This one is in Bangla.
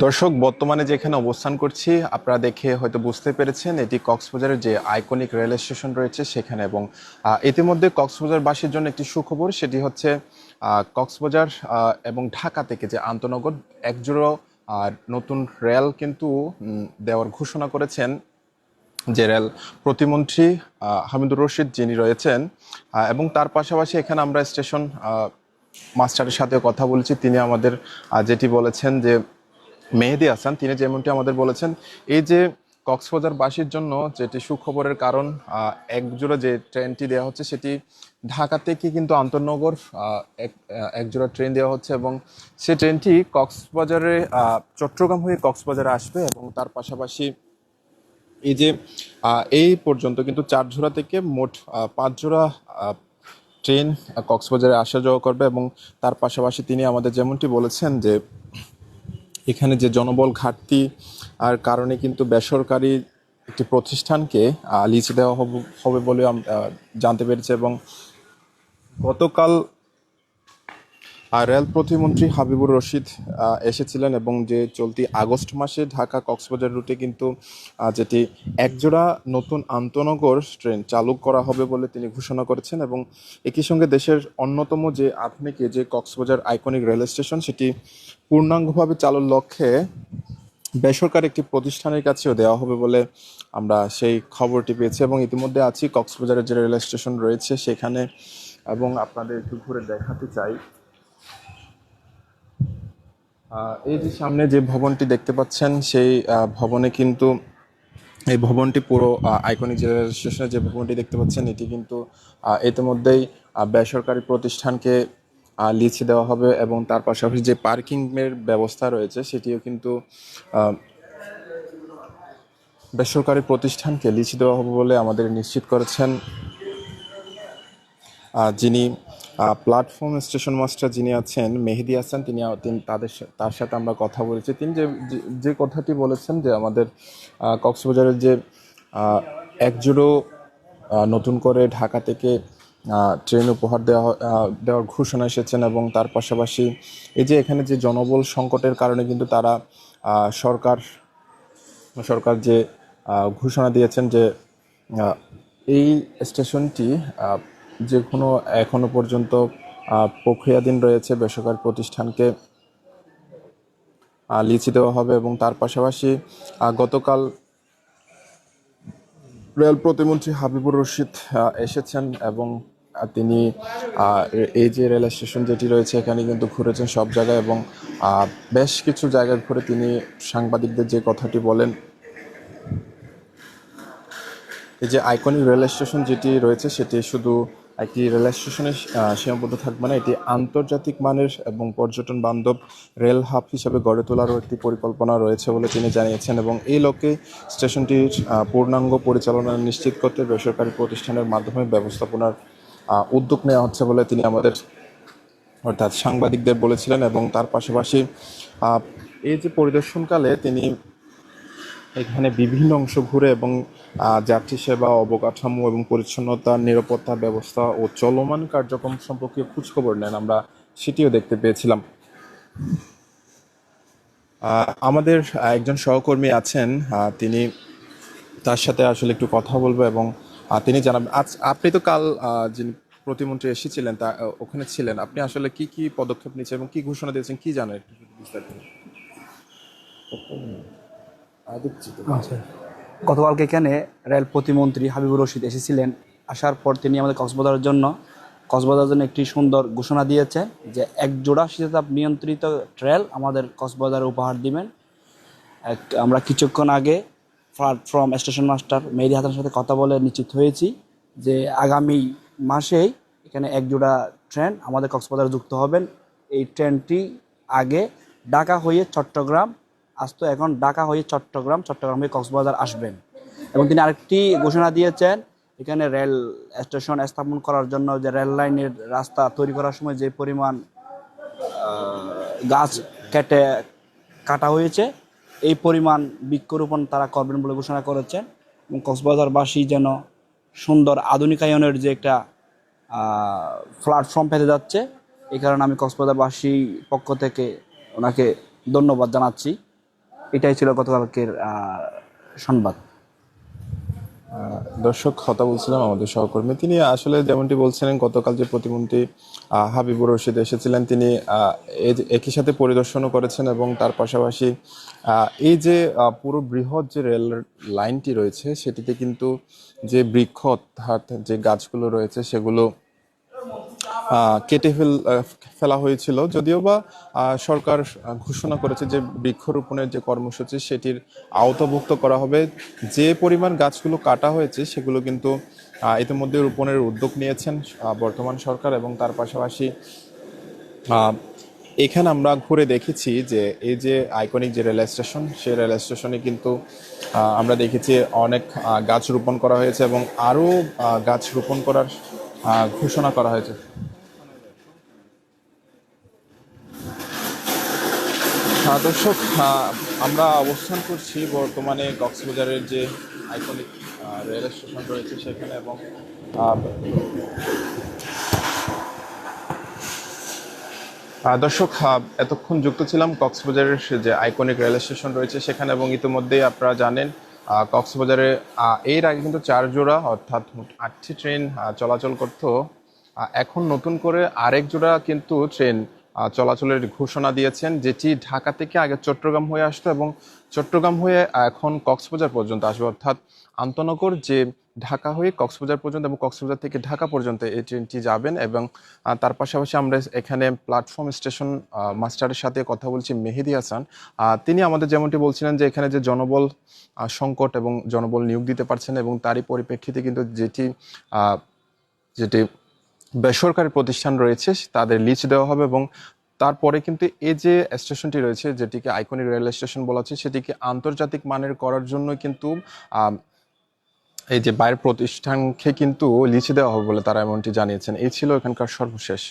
দর্শক, বর্তমানে যেখানে অবস্থান করছি আপনারা দেখে হয়তো বুঝতে পেরেছেন এটি কক্সবাজারের যে আইকনিক রেল স্টেশন রয়েছে সেখানে। এবং ইতিমধ্যে কক্সবাজারবাসীর জন্য একটি সুখবর, সেটি হচ্ছে কক্সবাজার এবং ঢাকা থেকে যে আন্তনগর একজোড়া নতুন রেল কিন্তু দেওয়ার ঘোষণা করেছেন যে রেল প্রতিমন্ত্রী হামিদুর রশিদ যিনি রয়েছেন। এবং তার পাশাপাশি এখানে আমরা স্টেশন মাস্টারের সাথে কথা বলেছি, তিনি আমাদের যেটি বলেছেন যে মেহেদী হাসান, তিনি যেমনটি আমাদের বলেছেন এই যে কক্সবাজারবাসীর জন্য যেটি সুখবরের কারণ, একজোড়া যে ট্রেনটি দেওয়া হচ্ছে সেটি ঢাকা থেকে কিন্তু আন্তনগর একজোড়া ট্রেন দেওয়া হচ্ছে এবং সে ট্রেনটি কক্সবাজারে চট্টগ্রাম হয়ে কক্সবাজারে আসবে। এবং তার পাশাপাশি এই যে এই পর্যন্ত কিন্তু 4 জোড়া থেকে মোট 5 জোড়া ট্রেন কক্সবাজারে আসা যাওয়া করবে। এবং তার পাশাপাশি তিনি আমাদের যেমনটি বলেছেন যে এখানে যে জনবল ঘাটতি আর কারণে কিন্তু বেসরকারি একটি প্রতিষ্ঠানকে লিজ দেওয়া হবে বলে জানতে পেরেছে। এবং গতকাল রেল প্রতিমন্ত্রী হাবিবুর রশিদ এসেছিলেন এবং যে চলতি আগস্ট মাসে ঢাকা কক্সবাজার রুটে কিন্তু যেটি একজোড়া নতুন আন্তনগর ট্রেন চালু করা হবে বলে তিনি ঘোষণা করেছেন। এবং একই সঙ্গে দেশের অন্যতম যে আধুনিক যে কক্সবাজার আইকনিক রেল স্টেশন সেটি পূর্ণাঙ্গভাবে চালুর লক্ষ্যে বেসরকারি একটি প্রতিষ্ঠানের কাছেও দেওয়া হবে বলে আমরা সেই খবরটি পেয়েছি। এবং ইতিমধ্যে আছি কক্সবাজারের যে রেল স্টেশন রয়েছে সেখানে, এবং আপনাদের একটু ঘুরে দেখাতে চাই। এই যে সামনে যে ভবনটি দেখতে পাচ্ছেন সেই ভবনে কিন্তু এই ভবনটি পুরো আইকনিক যে রেল স্টেশনের যে ভবনটি দেখতে পাচ্ছেন এটি কিন্তু ইতিমধ্যেই বেসরকারি প্রতিষ্ঠানকে লিজ দেওয়া হবে। এবং তার পাশাপাশি যে পার্কিংয়ের ব্যবস্থা রয়েছে সেটিও কিন্তু বেসরকারি প্রতিষ্ঠানকে লিজ দেওয়া হবে বলে আমাদের নিশ্চিত করেছেন যিনি প্ল্যাটফর্ম স্টেশন মাস্টার যিনি আছেন মেহেদী হাসান, তিনি তার সাথে আমরা কথা বলেছি। তিনি যে কথাটি বলেছেন যে আমাদের কক্সবাজারের যে একজোড়ো নতুন করে ঢাকা থেকে ট্রেন উপহার দেওয়ার ঘোষণা এসেছেন। এবং তার পাশাপাশি এই যে এখানে যে জনবল সংকটের কারণে কিন্তু তারা সরকার যে ঘোষণা দিয়েছেন যে এই স্টেশনটি যে কোনো এখনো পর্যন্ত প্রক্রিয়াধীন রয়েছে, বেসরকারি প্রতিষ্ঠানকে লিচি দেওয়া হবে। এবং তার পাশাপাশি গতকাল রেল প্রতিমন্ত্রী হাবিবুর রশিদ এসেছেন এবং তিনি এই যে রেল স্টেশন যেটি রয়েছে এখানে কিন্তু ঘুরেছেন সব জায়গায়। এবং বেশ কিছু জায়গায় ঘুরে তিনি সাংবাদিকদের যে কথাটি বলেন, এই যে আইকনিক রেল স্টেশন যেটি রয়েছে সেটি শুধু একটি রেল স্টেশনে সীমাবদ্ধ থাকবে না, এটি আন্তর্জাতিক মানের এবং পর্যটন বান্ধব রেল হাব হিসেবে গড়ে তোলারও একটি পরিকল্পনা রয়েছে বলে তিনি জানিয়েছেন। এবং এই লক্ষ্যে স্টেশনটির পূর্ণাঙ্গ পরিচালনা নিশ্চিত করতে বেসরকারি প্রতিষ্ঠানের মাধ্যমে ব্যবস্থাপনার উদ্যোগ নেওয়া হচ্ছে বলে তিনি আমাদের অর্থাৎ সাংবাদিকদের বলেছিলেন। এবং তার পাশাপাশি এই যে পরিদর্শনকালে তিনি এখানে বিভিন্ন অংশ ঘুরে এবং যাত্রী সেবা, অবকাঠামো এবং পরিচ্ছন্নতা, নিরাপত্তা ব্যবস্থা ও চলমান কার্যক্রম সম্পর্কে খোঁজখবর নেন, আমরা সেটিও দেখতে পেয়েছিলাম। আমাদের একজন সহকর্মী আছেন, তিনি তার সাথে আসলে একটু কথা বলবো এবং তিনি জানাবেন। আপনি তো কাল যিনি প্রতিমন্ত্রী এসেছিলেন তা ওখানে ছিলেন, আপনি আসলে কি কি পদক্ষেপ নিচ্ছেন এবং কি ঘোষণা দিয়েছেন কি জানেন একটু বিস্তারিত? আচ্ছা, গতকালকে এখানে রেল প্রতিমন্ত্রী হাবিবুর রশিদ এসেছিলেন। আসার পর তিনি আমাদের কক্সবাজারের জন্য একটি সুন্দর ঘোষণা দিয়েছেন যে এক জোড়া শীতাতাপ নিয়ন্ত্রিত ট্রেন আমাদের কক্সবাজারে উপহার দিবেন। আমরা কিছুক্ষণ আগে প্ল্যাটফর্ম স্টেশন মাস্টার মেহেদী হাসানের সাথে কথা বলে নিশ্চিত হয়েছি যে আগামী মাসেই এখানে এক জোড়া ট্রেন আমাদের কক্সবাজারে যুক্ত হবেন। এই ট্রেনটি আগে ঢাকা হয়ে চট্টগ্রাম আসতো, এখন ঢাকা হয়ে চট্টগ্রাম হয়ে কক্সবাজার আসবেন। এবং তিনি আরেকটি ঘোষণা দিয়েছেন, এখানে রেল স্টেশন স্থাপন করার জন্য যে রেল লাইনের রাস্তা তৈরি করার সময় যে পরিমাণ গাছ কাটা হয়েছে এই পরিমাণ বৃক্ষরোপণ তারা করবেন বলে ঘোষণা করেছেন। এবং কক্সবাজারবাসী যেন সুন্দর আধুনিকায়নের যে একটা প্ল্যাটফর্ম পেতে যাচ্ছে, এই কারণে আমি কক্সবাজারবাসী পক্ষ থেকে ওনাকে ধন্যবাদ জানাচ্ছি। এটাই ছিল গতকালকের সংবাদ। দর্শক, কথা বলছিলাম আমাদের সহকর্মী, তিনি আসলে যেমনটি বলছিলেন গতকাল যে প্রতিমন্ত্রী হাবিবুর রশিদ এসেছিলেন, তিনি একই সাথে পরিদর্শনও করেছেন এবং তার পাশাপাশি এই যে পুরো বৃহৎ যে রেল লাইনটি রয়েছে সেটিতে কিন্তু যে বৃক্ষ অর্থাৎ যে গাছগুলো রয়েছে সেগুলো কেটে ফেলা হয়েছিল, যদিও বা সরকার ঘোষণা করেছে যে বৃক্ষরোপণের যে কর্মসূচি সেটির আওতাভুক্ত করা হবে। যে পরিমাণ গাছগুলো কাটা হয়েছে সেগুলো কিন্তু ইতিমধ্যে রোপণের উদ্যোগ নিয়েছেন বর্তমান সরকার, এবং তার পাশাপাশি আহ, এখানে আমরা ঘুরে দেখেছি যে এই যে আইকনিক যে রেল স্টেশন, সেই রেল স্টেশনে কিন্তু আমরা দেখেছি অনেক গাছ রোপণ করা হয়েছে এবং আরও গাছ রোপণ করার ঘোষণা করা হয়েছে। দর্শক, আমরা অবস্থান করছি বর্তমানে কক্সবাজারের যে আইকনিক রেল স্টেশন রয়েছে সেখানে, এবং দর্শক, এতক্ষণ যুক্ত ছিলাম কক্সবাজারের যে আইকনিক রেল স্টেশন রয়েছে সেখানে, এবং ইতিমধ্যেই আপনারা জানেন কক্সবাজারে এর আগে কিন্তু 4 জোড়া অর্থাৎ মোট 8টি ট্রেন চলাচল করত। এখন নতুন করে আরেক জোড়া কিন্তু ট্রেন চলাচলের ঘোষণা দিয়েছেন, যেটি ঢাকা থেকে আগে চট্টগ্রাম হয়ে আসতো এবং চট্টগ্রাম হয়ে এখন কক্সবাজার পর্যন্ত আসবে, অর্থাৎ আন্তনগর যে ঢাকা হয়ে কক্সবাজার পর্যন্ত এবং কক্সবাজার থেকে ঢাকা পর্যন্ত এই ট্রেনটি যাবেন। এবং তার পাশাপাশি আমরা এখানে প্ল্যাটফর্ম স্টেশন মাস্টারের সাথে কথা বলছি, মেহেদি হাসান। তিনি আমাদের যেমনটি বলছিলেন যে এখানে যে জনবল সংকট এবং জনবল নিয়োগ দিতে পারছেন, এবং তারই পরিপ্রেক্ষিতে কিন্তু যেটি যেটি বেসরকারি প্রতিষ্ঠান রয়েছে তাদের লিজ দেওয়া হবে, এবং তারপরে কিন্তু এই যে স্টেশনটি রয়েছে যেটিকে আইকনিক রেল স্টেশন বলা হচ্ছে সেটিকে আন্তর্জাতিক মানের করার জন্য কিন্তু এই যে বাইরের প্রতিষ্ঠানকে কিন্তু লিজ দেওয়া হবে বলে তারা এমনটি জানিয়েছেন। এই ছিল এখানকার সর্বশেষ।